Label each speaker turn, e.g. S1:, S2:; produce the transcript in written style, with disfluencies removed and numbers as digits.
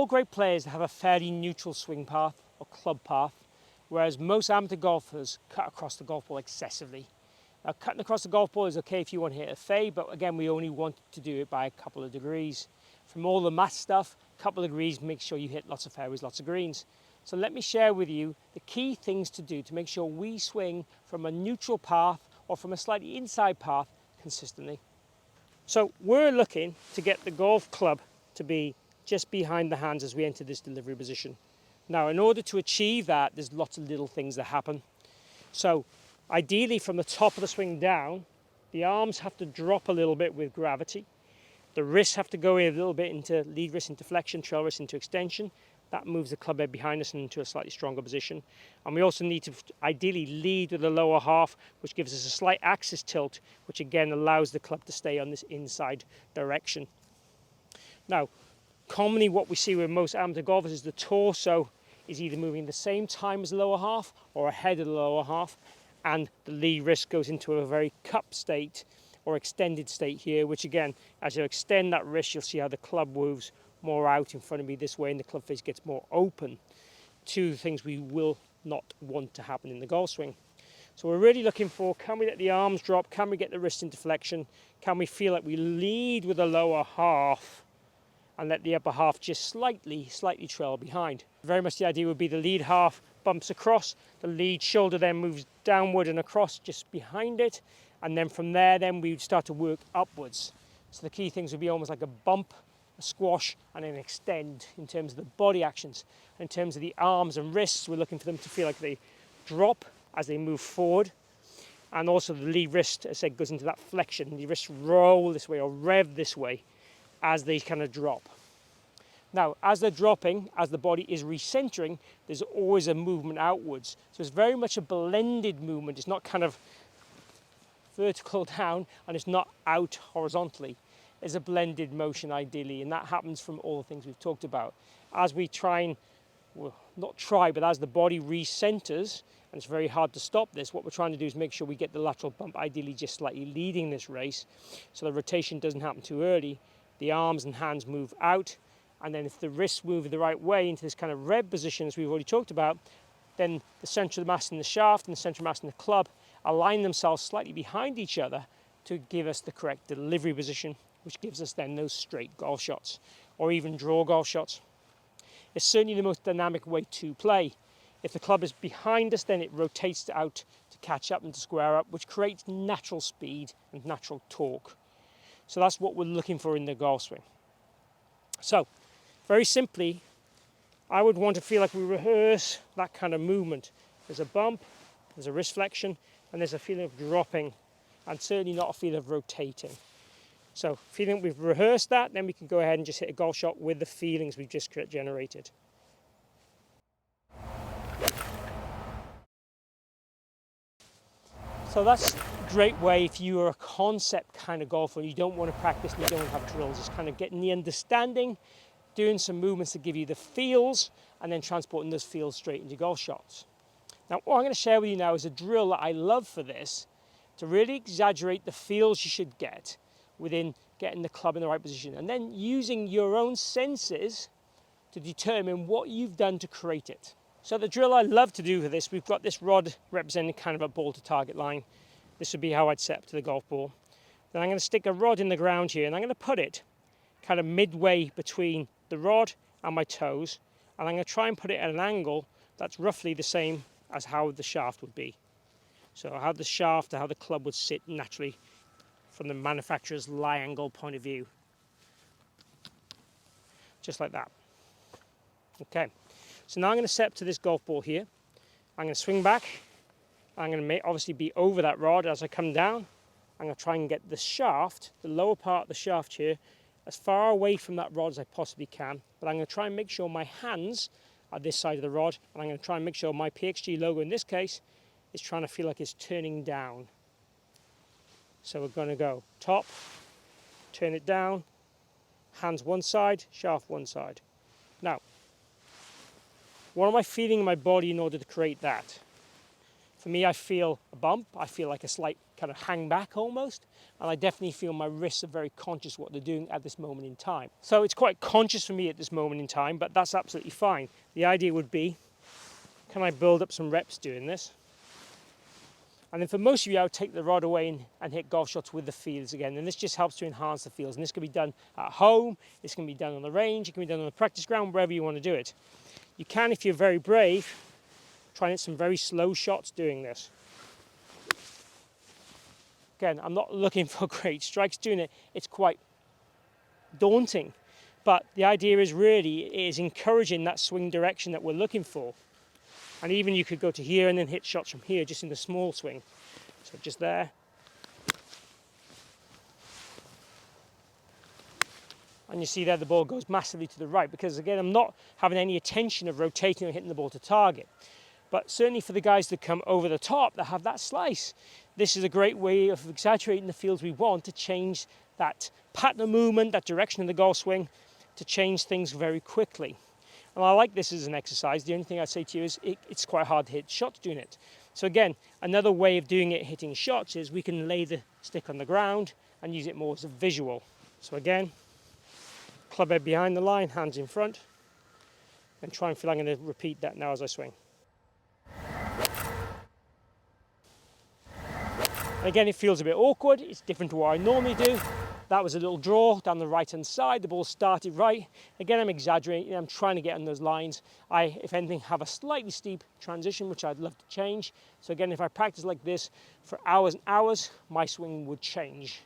S1: great players have a fairly neutral swing path or club path, whereas most amateur golfers cut across the golf ball excessively. Now, cutting across the golf ball is okay if you want to hit a fade, but again, we only want to do it by a couple of degrees. From all the math stuff, a couple of degrees, make sure you hit lots of fairways, lots of greens. So let me share with you the key things to do to make sure we swing from a neutral path or from a slightly inside path consistently. So we're looking to get the golf club to be just behind the hands as we enter this delivery position. Now, in order to achieve that, there's lots of little things that happen. So ideally, from the top of the swing down, the arms have to drop a little bit with gravity. The wrists have to go in a little bit into lead wrist into flexion, trail wrist into extension. That moves the club head behind us into a slightly stronger position. And we also need to ideally lead with the lower half, which gives us a slight axis tilt, which again allows the club to stay on this inside direction. Now, commonly what we see with most amateur golfers is the torso is either moving the same time as the lower half or ahead of the lower half, and the lead wrist goes into a very cup state or extended state here, which again, as you extend that wrist, you'll see how the club moves more out in front of me this way and the club face gets more open. Two things we will not want to happen in the golf swing. So we're really looking for, can we let the arms drop? Can we get the wrist into flexion? Can we feel like we lead with the lower half and let the upper half just slightly trail behind? Very much the idea would be the lead half bumps across, the lead shoulder then moves downward and across just behind it, and then from there then we would start to work upwards. So the key things would be almost like a bump, a squash, and then extend in terms of the body actions. In terms of the arms and wrists, we're looking for them to feel like they drop as they move forward, and also the lead wrist, as I said, goes into that flexion. The wrists roll this way or rev this way as they kind of drop. Now, as they're dropping, as the body is recentering, there's always a movement outwards. So it's very much a blended movement. It's not kind of vertical down and it's not out horizontally. It's a blended motion ideally, and that happens from all the things we've talked about. As we try and, well, not try, but as the body recenters, and it's very hard to stop this, what we're trying to do is make sure we get the lateral bump ideally just slightly leading this race, so the rotation doesn't happen too early. The arms and hands move out, and then if the wrists move the right way into this kind of red position as we've already talked about, then the centre of the mass in the shaft and the centre of mass in the club align themselves slightly behind each other to give us the correct delivery position, which gives us then those straight golf shots or even draw golf shots. It's certainly the most dynamic way to play. If the club is behind us, then it rotates out to catch up and to square up, which creates natural speed and natural torque. So that's what we're looking for in the golf swing. So, very simply, I would want to feel like we rehearse that kind of movement. There's a bump, there's a wrist flexion, and there's a feeling of dropping, and certainly not a feeling of rotating. So, feeling we've rehearsed that, then we can go ahead and just hit a golf shot with the feelings we've just generated. So that's a great way if you are a concept kind of golfer and you don't want to practice and you don't have drills. Just kind of getting the understanding, doing some movements to give you the feels, and then transporting those feels straight into golf shots. Now, what I'm going to share with you now is a drill that I love for this, to really exaggerate the feels you should get within getting the club in the right position, and then using your own senses to determine what you've done to create it. So the drill I love to do for this, we've got this rod representing kind of a ball to target line. This would be how I'd set up to the golf ball. Then I'm going to stick a rod in the ground here, and I'm going to put it kind of midway between the rod and my toes, and I'm going to try and put it at an angle that's roughly the same as how the shaft would be. So how the shaft, how the club would sit naturally from the manufacturer's lie angle point of view. Just like that. Okay. So now I'm going to set up to this golf ball here. I'm going to swing back. I'm going to obviously be over that rod as I come down. I'm going to try and get the shaft, the lower part of the shaft here, as far away from that rod as I possibly can. But I'm going to try and make sure my hands are this side of the rod. And I'm going to try and make sure my PXG logo in this case is trying to feel like it's turning down. So we're going to go top, turn it down, hands one side, shaft one side. Now, what am I feeling in my body in order to create that? For me, I feel a bump. I feel like a slight kind of hang back almost, and I definitely feel my wrists are very conscious what they're doing at this moment in time. So it's quite conscious for me at this moment in time, but that's absolutely fine. The idea would be, can I build up some reps doing this? And then for most of you, I would take the rod away and hit golf shots with the feels again. And this just helps to enhance the feels. And this can be done at home, this can be done on the range, it can be done on the practice ground, wherever you want to do it. You can, if you're very brave, try and hit some very slow shots doing this. Again, I'm not looking for great strikes doing it. It's quite daunting. But the idea is really encouraging that swing direction that we're looking for. And even you could go to here and then hit shots from here, just in the small swing. So just there. And you see there the ball goes massively to the right, because again, I'm not having any intention of rotating or hitting the ball to target. But certainly for the guys that come over the top, that have that slice, this is a great way of exaggerating the fields we want to change that pattern of movement, that direction of the golf swing, to change things very quickly. And I like this as an exercise. The only thing I'd say to you is it's quite hard to hit shots doing it. So again, another way of doing it, hitting shots, is we can lay the stick on the ground and use it more as a visual. So again, club head behind the line, hands in front, and try and feel I'm going to repeat that now as I swing. Again, it feels a bit awkward. It's different to what I normally do. That was a little draw down the right-hand side. The ball started right. Again, I'm exaggerating. I'm trying to get on those lines. I, if anything, have a slightly steep transition, which I'd love to change. So again, if I practice like this for hours and hours, my swing would change.